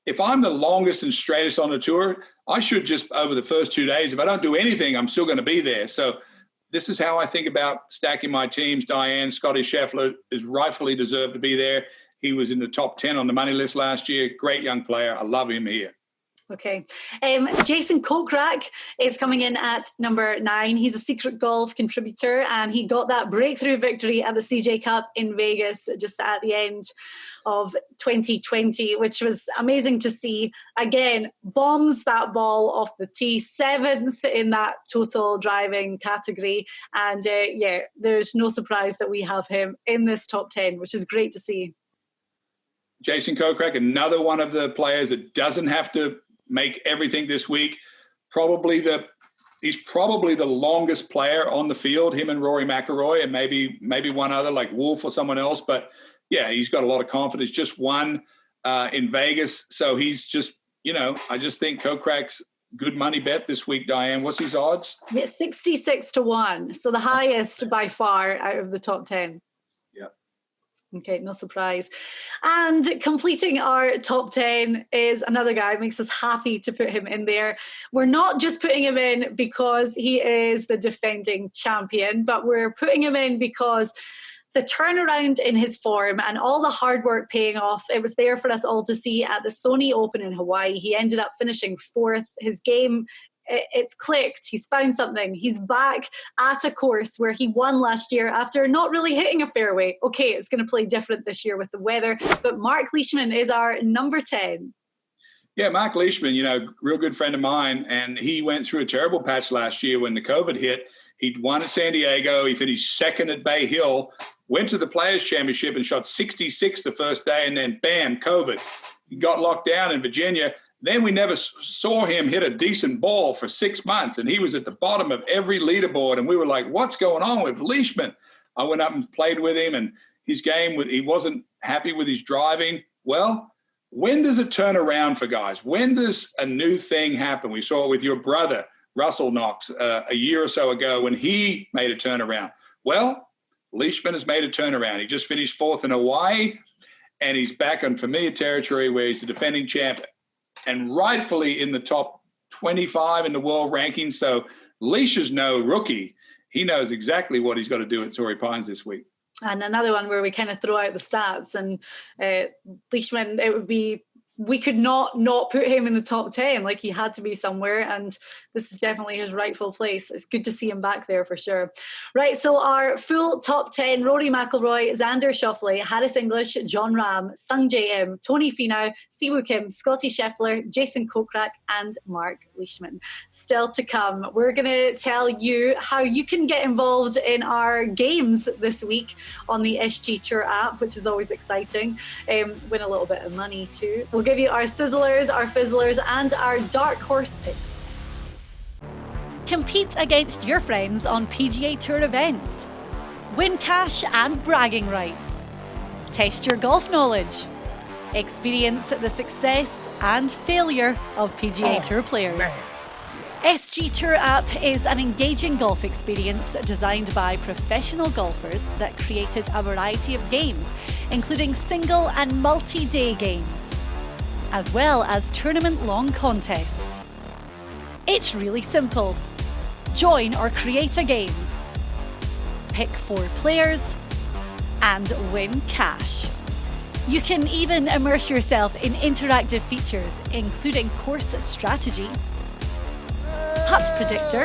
If I'm the longest and straightest on the tour, I should just, over the first 2 days, if I don't do anything, I'm still going to be there. So this is how I think about stacking my teams. Diane, Scotty Scheffler is rightfully deserved to be there. He was in the top 10 on the money list last year. Great young player. I love him here. Okay. Jason Kokrak is coming in at number 9. He's a Secret Golf contributor, and he got that breakthrough victory at the CJ Cup in Vegas just at the end of 2020, which was amazing to see. Again, bombs that ball off the tee, 7th in that total driving category. And there's no surprise that we have him in this top 10, which is great to see. Jason Kokrak, another one of the players that doesn't have to make everything this week. He's probably the longest player on the field, him and Rory McIlroy, and maybe one other like Wolf or someone else. But yeah, he's got a lot of confidence. Just won in Vegas. So he's just, I just think Kokrak's good money bet this week. Diane, what's his odds? Yeah, 66-1. So the highest by far out of the top 10. Okay, no surprise. And completing our top 10 is another guy. It makes us happy to put him in there. We're not just putting him in because he is the defending champion, but we're putting him in because the turnaround in his form and all the hard work paying off, it was there for us all to see at the Sony Open in Hawaii. He ended up finishing 4th. His game, it's clicked. He's found something. He's back at a course where he won last year after not really hitting a fairway. Okay, it's going to play different this year with the weather, but Marc Leishman is our number 10. Yeah, Marc Leishman, real good friend of mine, and he went through a terrible patch last year when the COVID hit. He'd won at San Diego. He finished 2nd at Bay Hill, went to the Players' Championship and shot 66 the first day, and then bam, COVID. He got locked down in Virginia. Then we never saw him hit a decent ball for 6 months, and he was at the bottom of every leaderboard, and we were like, what's going on with Leishman? I went up and played with him, and his game, he wasn't happy with his driving. Well, when does it turn around for guys? When does a new thing happen? We saw it with your brother, Russell Knox, a year or so ago when he made a turnaround. Well, Leishman has made a turnaround. He just finished 4th in Hawaii, and he's back on familiar territory where he's the defending champ and rightfully in the top 25 in the world ranking. So Leish is no rookie. He knows exactly what he's got to do at Torrey Pines this week. And another one where we kind of throw out the stats, and Leishman, we could not put him in the top 10. Like, he had to be somewhere, and this is definitely his rightful place. It's good to see him back there for sure. Right, so our full top 10: Rory McIlroy, Xander Schauffele, Harris English, John Ram, Sung J M, Tony Finau, Siwoo Kim, Scotty Scheffler, Jason Kokrak, and Marc Leishman. Still to come, we're going to tell you how you can get involved in our games this week on the SG Tour app, which is always exciting. Win a little bit of money too. We'll give you our sizzlers, our fizzlers, and our dark horse picks. Compete against your friends on PGA Tour events. Win cash and bragging rights. Test your golf knowledge. Experience the success and failure of PGA Tour players. SG Tour app is an engaging golf experience designed by professional golfers that created a variety of games, including single and multi-day games, as well as tournament-long contests. It's really simple. Join or create a game. Pick 4 players and win cash. You can even immerse yourself in interactive features, including course strategy, putt predictor,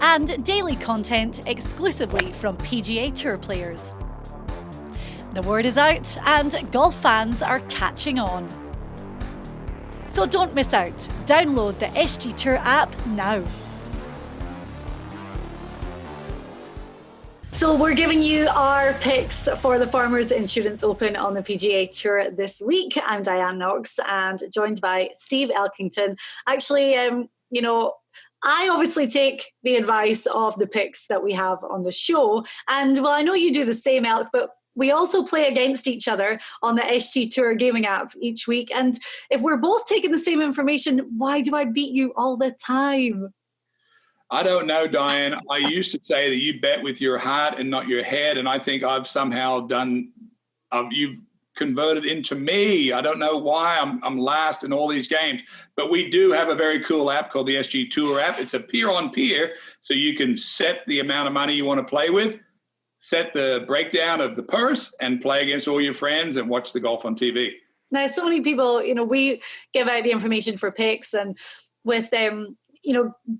and daily content exclusively from PGA Tour players. The word is out and golf fans are catching on. So don't miss out. Download the SG Tour app now. So we're giving you our picks for the Farmers Insurance Open on the PGA Tour this week. I'm Diane Knox and joined by Steve Elkington. Actually, I obviously take the advice of the picks that we have on the show. And well, I know you do the same, Elk, but we also play against each other on the SG Tour gaming app each week. And if we're both taking the same information, why do I beat you all the time? I don't know, Diane. I used to say that you bet with your heart and not your head, and I think I've somehow you've converted into me. I don't know why I'm last in all these games, but we do have a very cool app called the SG Tour app. It's a peer-on-peer, so you can set the amount of money you want to play with, set the breakdown of the purse, and play against all your friends and watch the golf on TV. Now, so many people, we give out the information for picks, and with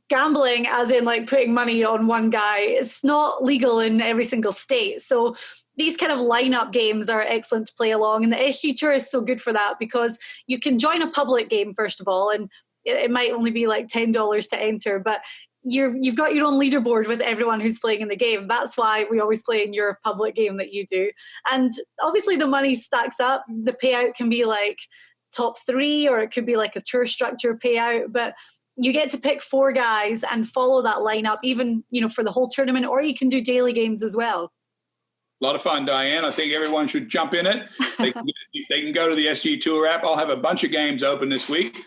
gambling, as in like putting money on one guy, it's not legal in every single state. So these kind of lineup games are excellent to play along. And the SG Tour is so good for that because you can join a public game, first of all, and it might only be like $10 to enter, but you've got your own leaderboard with everyone who's playing in the game. That's why we always play in your public game that you do. And obviously the money stacks up. The payout can be like top 3, or it could be like a tour structure payout, but you get to pick 4 guys and follow that lineup, even, for the whole tournament, or you can do daily games as well. A lot of fun, Diane. I think everyone should jump in it. They can go to the SG Tour app. I'll have a bunch of games open this week.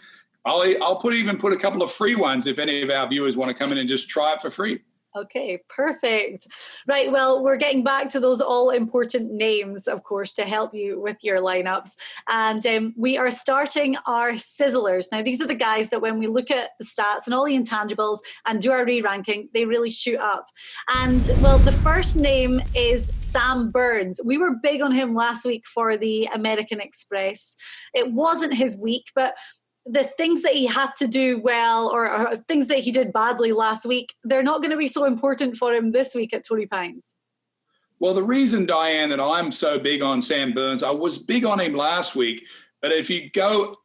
I'll put a couple of free ones if any of our viewers want to come in and just try it for free. Okay, perfect. Right, well, we're getting back to those all-important names, of course, to help you with your lineups. And we are starting our sizzlers. Now, these are the guys that when we look at the stats and all the intangibles and do our re-ranking, they really shoot up. And, well, the first name is Sam Burns. We were big on him last week for the American Express. It wasn't his week, but the things that he had to do well or things that he did badly last week, they're not going to be so important for him this week at Torrey Pines. Well, the reason, Diane, that I'm so big on Sam Burns, I was big on him last week, but if you go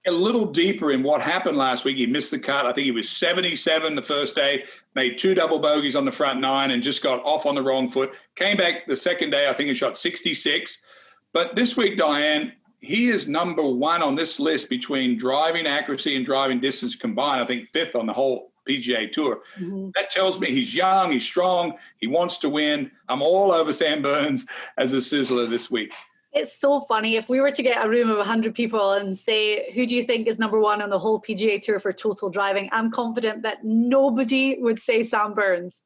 a little deeper in what happened last week, he missed the cut. I think he was 77 the first day, made 2 double bogeys on the front 9 and just got off on the wrong foot. Came back the second day, I think he shot 66. But this week, Diane, he is number 1 on this list between driving accuracy and driving distance combined. I think 5th on the whole PGA Tour. Mm-hmm. That tells me he's young, he's strong, he wants to win. I'm all over Sam Burns as a sizzler this week. It's so funny. If we were to get a room of 100 people and say, who do you think is number 1 on the whole PGA Tour for total driving? I'm confident that nobody would say Sam Burns.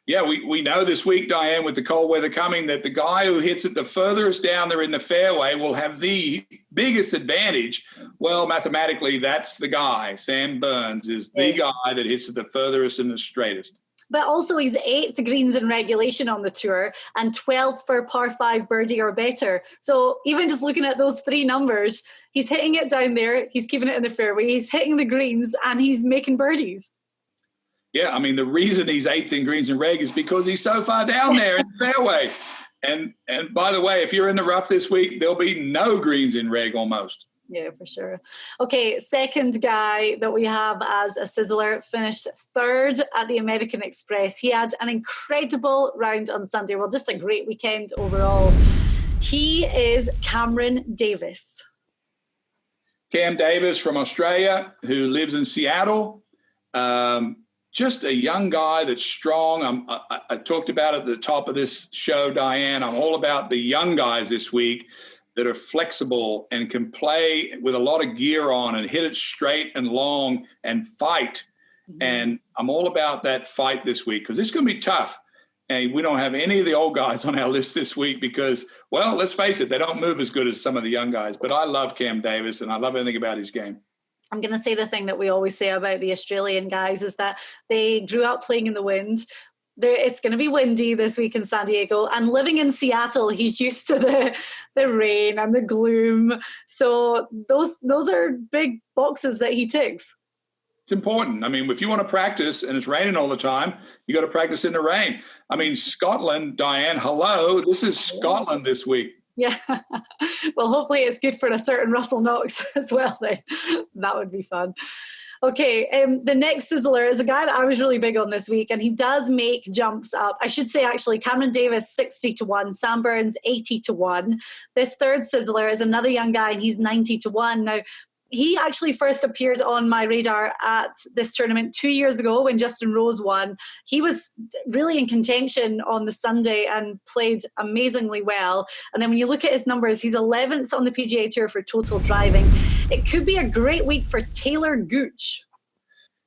Yeah, we know this week, Diane, with the cold weather coming, that the guy who hits it the furthest down there in the fairway will have the biggest advantage. Well, mathematically, that's the guy. Sam Burns is the guy that hits it the furthest and the straightest. But also he's 8th greens in regulation on the tour and 12th for par 5 birdie or better. So even just looking at those 3 numbers, he's hitting it down there, he's keeping it in the fairway, he's hitting the greens, and he's making birdies. Yeah, I mean, the reason he's 8th in greens and reg is because he's so far down there in the fairway. And by the way, if you're in the rough this week, there'll be no greens in reg almost. Yeah, for sure. Okay, second guy that we have as a sizzler finished 3rd at the American Express. He had an incredible round on Sunday. Well, just a great weekend overall. He is Cameron Davis. Cam Davis from Australia, who lives in Seattle. Just a young guy that's strong. I talked about it at the top of this show, Diane. I'm all about the young guys this week that are flexible and can play with a lot of gear on and hit it straight and long and fight. Mm-hmm. And I'm all about that fight this week because it's going to be tough. And we don't have any of the old guys on our list this week because, well, let's face it, they don't move as good as some of the young guys. But I love Cam Davis, and I love everything about his game. I'm going to say the thing that we always say about the Australian guys is that they grew up playing in the wind. It's going to be windy this week in San Diego, and living in Seattle, he's used to the rain and the gloom. So those are big boxes that he ticks. It's important. I mean, if you want to practice and it's raining all the time, you got to practice in the rain. I mean, Scotland, Diane, hello, this is Scotland this week. Yeah. Well, hopefully it's good for a certain Russell Knox as well then. That would be fun. Okay, the next sizzler is a guy that I was really big on this week, and he does make jumps up. I should say, actually, Cameron Davis, 60-1, Sam Burns, 80-1. This third sizzler is another young guy, and he's 90-1. Now, he actually first appeared on my radar at this tournament 2 years ago when Justin Rose won. He was really in contention on the Sunday and played amazingly well. And then when you look at his numbers, he's 11th on the PGA Tour for total driving. It could be a great week for Taylor Gooch.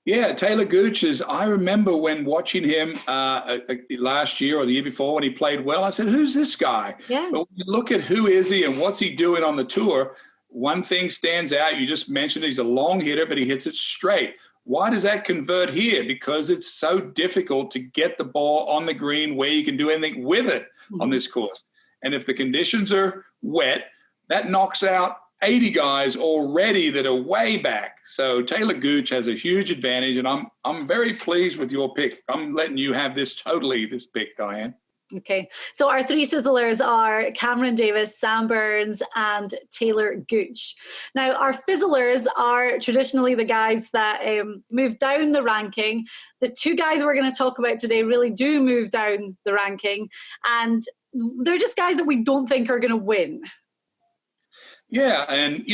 Yeah, Taylor Gooch I remember when watching him last year or the year before when he played well, I said, who's this guy? Yeah. But when you look at who is he and what's he doing on the tour, one thing stands out. You just mentioned he's a long hitter, but he hits it straight. Why does that convert here? Because it's so difficult to get the ball on the green where you can do anything with it on this course. And if the conditions are wet, that knocks out 80 guys already that are way back. So Taylor Gooch has a huge advantage, and I'm very pleased with your pick. I'm letting you have this pick, Diane. Okay, so our three sizzlers are Cameron Davis, Sam Burns, and Taylor Gooch. Now, our fizzlers are traditionally the guys that move down the ranking. The two guys we're going to talk about today really do move down the ranking, and they're just guys that we don't think are going to win. Yeah, and,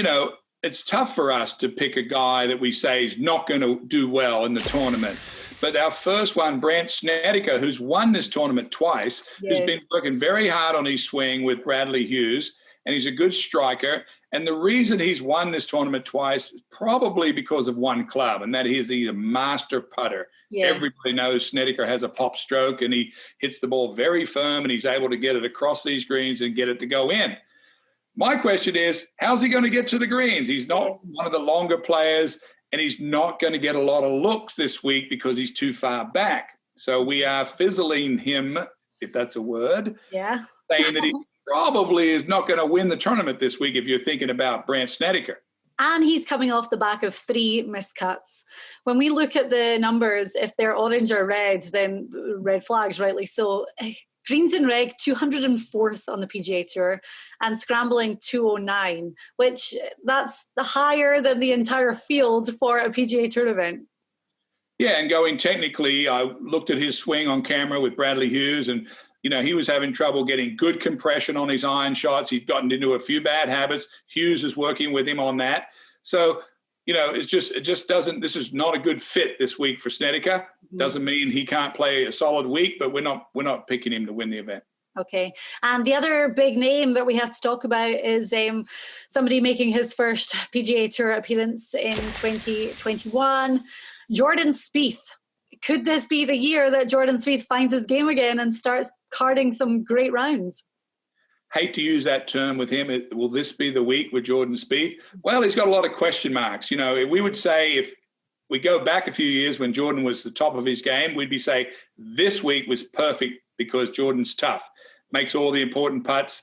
it's tough for us to pick a guy that we say is not going to do well in the tournament. But our first one, Brandt Snedeker, who's won this tournament twice, who's been working very hard on his swing with Bradley Hughes, and he's a good striker. And the reason he's won this tournament twice is probably because of one club, and that is he's a master putter. Yeah. Everybody knows Snedeker has a pop stroke, and he hits the ball very firm, and he's able to get it across these greens and get it to go in. My question is, how's he going to get to the greens? He's not one of the longer players, and he's not going to get a lot of looks this week because he's too far back. So we are fizzling him, if that's a word, saying that he probably is not going to win the tournament this week if you're thinking about Brandt Snedeker. And he's coming off the back of 3 miscuts. When we look at the numbers, if they're orange or red, then red flags, rightly so. Greens in reg, 204th on the PGA Tour, and scrambling 209, which that's higher than the entire field for a PGA Tour event. Yeah, and going technically, I looked at his swing on camera with Bradley Hughes, and he was having trouble getting good compression on his iron shots. He'd gotten into a few bad habits. Hughes is working with him on that. So, it just doesn't. This is not a good fit this week for Snedeker. Doesn't mean he can't play a solid week, but we're not picking him to win the event. Okay, and the other big name that we have to talk about is somebody making his first PGA Tour appearance in 2021, Jordan Spieth. Could this be the year that Jordan Spieth finds his game again and starts carding some great rounds? Hate to use that term with him. Will this be the week with Jordan Spieth? Well, he's got a lot of question marks. We would say if we go back a few years when Jordan was the top of his game, we'd be saying this week was perfect because Jordan's tough, makes all the important putts,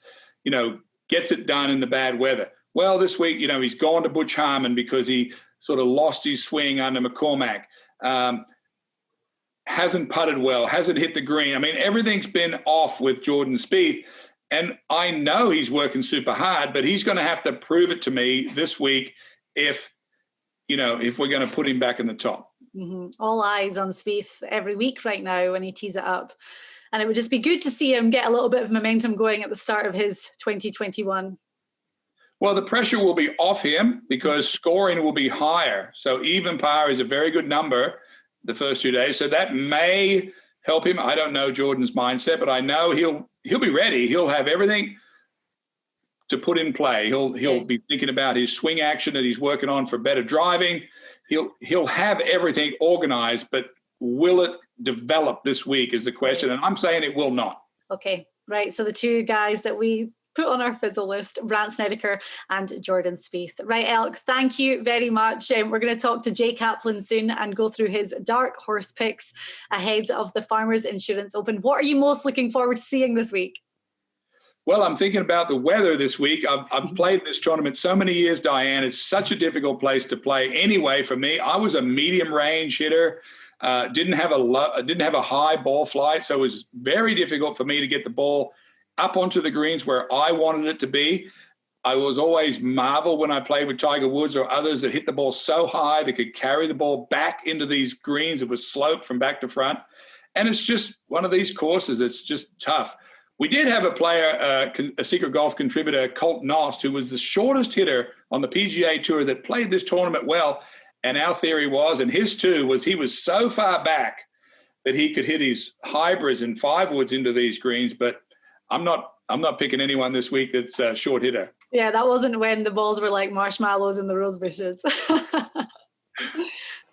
gets it done in the bad weather. Well, this week, he's gone to Butch Harmon because he sort of lost his swing under McCormack. Hasn't putted well, hasn't hit the green. I mean, everything's been off with Jordan Spieth. And I know he's working super hard, but he's going to have to prove it to me this week if we're going to put him back in the top. All eyes on Spieth every week right now when he tees it up. And it would just be good to see him get a little bit of momentum going at the start of his 2021. Well, the pressure will be off him because scoring will be higher. So even par is a very good number the first 2 days. So that may help him. I don't know Jordan's mindset, but I know he'll be ready. He'll have everything to put in play. He'll be thinking about his swing action that he's working on for better driving. He'll have everything organized, but will it develop this week is the question. And I'm saying it will not. Okay, right. So the two guys that we put on our fizzle list, Brandt Snedeker and Jordan Spieth. Right, Elk, thank you very much. We're going to talk to Jay Kaplan soon and go through his dark horse picks ahead of the Farmers Insurance Open. What are you most looking forward to seeing this week? Well, I'm thinking about the weather this week. I've played this tournament so many years, Diane. It's such a difficult place to play anyway for me. I was a medium range hitter, didn't have a high ball flight, so it was very difficult for me to get the ball up onto the greens where I wanted it to be. I was always marveled when I played with Tiger Woods or others that hit the ball so high they could carry the ball back into these greens. It was sloped from back to front. And it's just one of these courses. It's just tough. We did have a player, a Secret Golf contributor, Colt Knox, who was the shortest hitter on the PGA Tour that played this tournament well. And our theory was, and his too, was he was so far back that he could hit his hybrids and 5-woods into these greens. But I'm not picking anyone this week that's a short hitter. Yeah, that wasn't when the balls were like marshmallows in the rose bushes.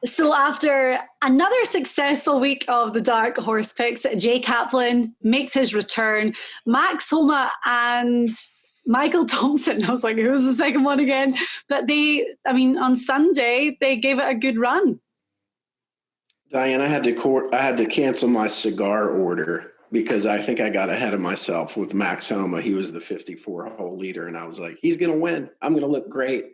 So after another successful week of the dark horse picks, Jay Kaplan makes his return. Max Homa and Michael Thompson, I was like, who was the second one again? But on Sunday, they gave it a good run. Diane, I had to cancel my cigar order because I think I got ahead of myself with Max Homa. He was the 54-hole leader, and I was like, he's going to win. I'm going to look great.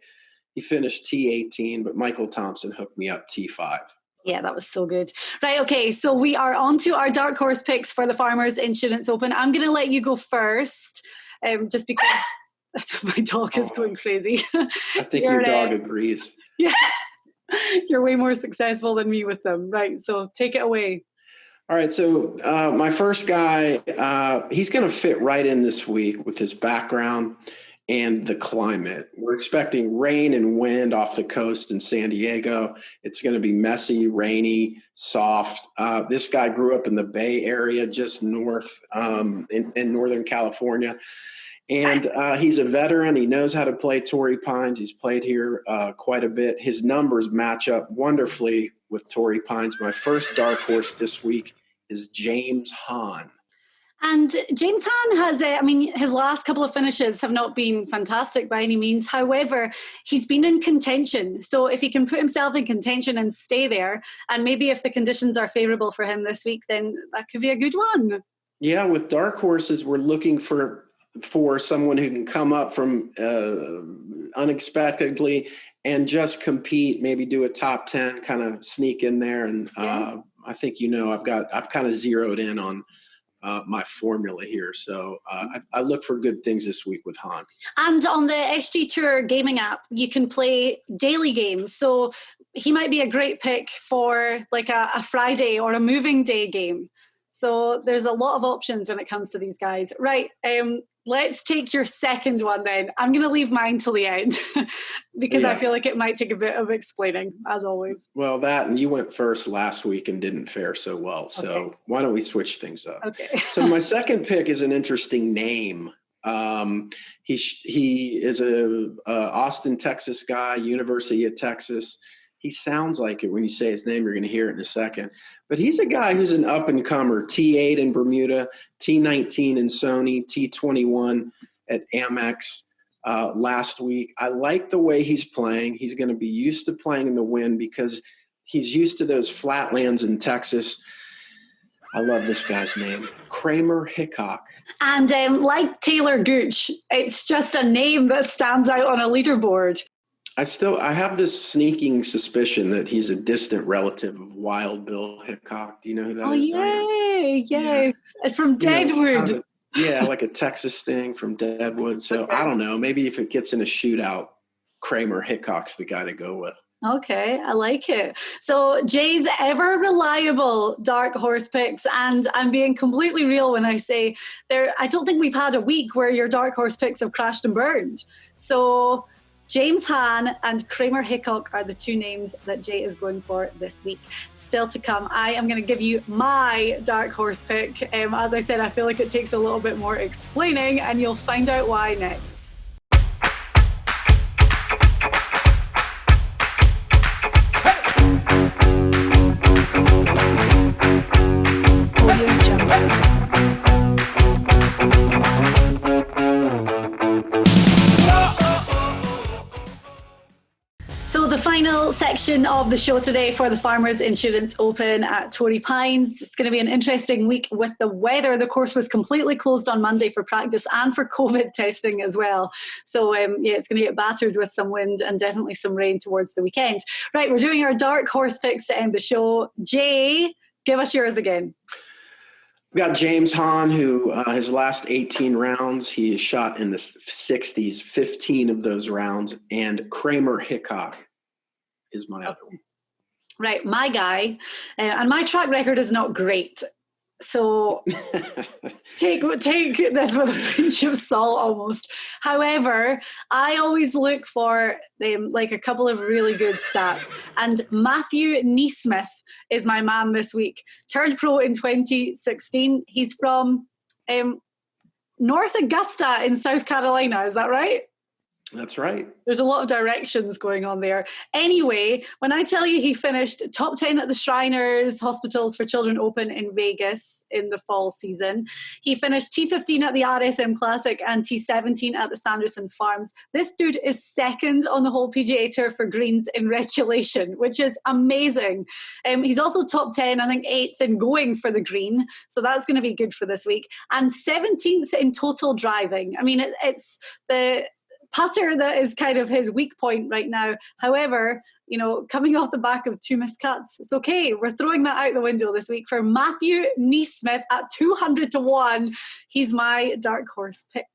He finished T18, but Michael Thompson hooked me up T5. Yeah, that was so good. Right, okay, so we are on to our dark horse picks for the Farmers Insurance Open. I'm going to let you go first, just because my dog is going crazy. I think your dog agrees. Yeah, you're way more successful than me with them. Right, so take it away. All right, so my first guy, he's going to fit right in this week with his background and the climate. We're expecting rain and wind off the coast in San Diego. It's going to be messy, rainy, soft. This guy grew up in the Bay Area, just north in Northern California. And he's a veteran. He knows how to play Torrey Pines. He's played here quite a bit. His numbers match up wonderfully with Torrey Pines. My first dark horse this week is James Hahn. And James Hahn has, his last couple of finishes have not been fantastic by any means. However, he's been in contention. So if he can put himself in contention and stay there, and maybe if the conditions are favorable for him this week, then that could be a good one. Yeah, with dark horses, we're looking for someone who can come up from unexpectedly and just compete, maybe do a top 10, kind of sneak in there. And I think, I've kind of zeroed in on my formula here. So I look for good things this week with Hahn. And on the SG Tour gaming app, you can play daily games. So he might be a great pick for like a Friday or a moving day game. So there's a lot of options when it comes to these guys. Right. Let's take your second one then. I'm going to leave mine till the end because I feel like it might take a bit of explaining, as always. Well, that, and you went first last week and didn't fare so well. So why don't we switch things up? Okay. So my second pick is an interesting name. He is a Austin, Texas guy, University of Texas. He sounds like it when you say his name. You're going to hear it in a second. But he's a guy who's an up-and-comer, T8 in Bermuda, T19 in Sony, T21 at Amex last week. I like the way he's playing. He's going to be used to playing in the wind because he's used to those flatlands in Texas. I love this guy's name, Kramer Hickok. And like Taylor Gooch, it's just a name that stands out on a leaderboard. I have this sneaking suspicion that he's a distant relative of Wild Bill Hickok. Do you know who that is? Yay! Yeah. It's from Deadwood. Like a Texas thing from Deadwood. So I don't know. Maybe if it gets in a shootout, Kramer Hickok's the guy to go with. Okay, I like it. So Jay's ever reliable dark horse picks, and I'm being completely real when I say I don't think we've had a week where your dark horse picks have crashed and burned. So James Hahn and Kramer Hickok are the two names that Jay is going for this week. Still to come, I am going to give you my dark horse pick. As I said, I feel like it takes a little bit more explaining, and you'll find out why next. So the final section of the show today for the Farmers Insurance Open at Torrey Pines. It's going to be an interesting week with the weather. The course was completely closed on Monday for practice and for COVID testing as well. So it's going to get battered with some wind and definitely some rain towards the weekend. Right, we're doing our dark horse picks to end the show. Jay, give us yours again. We got James Hahn, who his last 18 rounds, he has shot in the 60s, 15 of those rounds. And Kramer Hickok is my other one. Right, my guy. And my track record is not great. So take this with a pinch of salt almost. However, I always look for like a couple of really good stats. And Matthew Neesmith is my man this week. Turned pro in 2016. He's from North Augusta in South Carolina. Is that right? That's right. There's a lot of directions going on there. Anyway, when I tell you he finished top 10 at the Shriners Hospitals for Children Open in Vegas in the fall season, he finished T15 at the RSM Classic and T17 at the Sanderson Farms. This dude is second on the whole PGA Tour for greens in regulation, which is amazing. He's also top 10, I think 8th in going for the green. So that's going to be good for this week. And 17th in total driving. I mean, it's the putter that is kind of his weak point right now. However, you know, coming off the back of 2 missed cuts, it's okay. We're throwing that out the window this week for Matthew Neesmith at 200-1. He's my dark horse pick.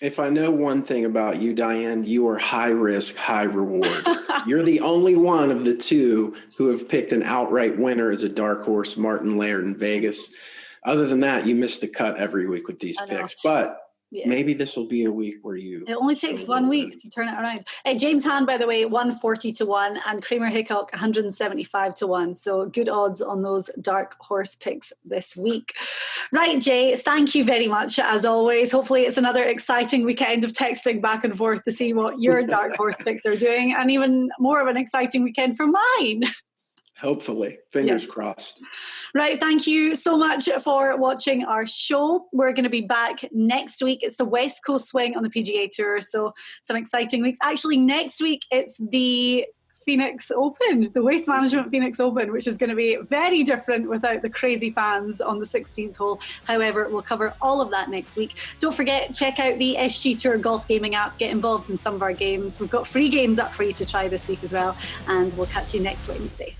If I know one thing about you, Diane, you are high risk, high reward. You're the only one of the two who have picked an outright winner as a dark horse, Martin Laird in Vegas. Other than that, you miss the cut every week with these picks. But yeah, maybe this will be a week where you... It only takes 1 week to turn it around. James Hahn, by the way, 140-1, and Kramer Hickok 175-1. So good odds on those dark horse picks this week. Right, Jay, thank you very much, as always. Hopefully it's another exciting weekend of texting back and forth to see what your dark horse picks are doing, and even more of an exciting weekend for mine. Hopefully. Fingers crossed. Right. Thank you so much for watching our show. We're going to be back next week. It's the West Coast Swing on the PGA Tour. So some exciting weeks. Actually, next week, it's the Phoenix Open, the Waste Management Phoenix Open, which is going to be very different without the crazy fans on the 16th hole. However, we'll cover all of that next week. Don't forget, check out the SG Tour Golf Gaming app. Get involved in some of our games. We've got free games up for you to try this week as well. And we'll catch you next Wednesday.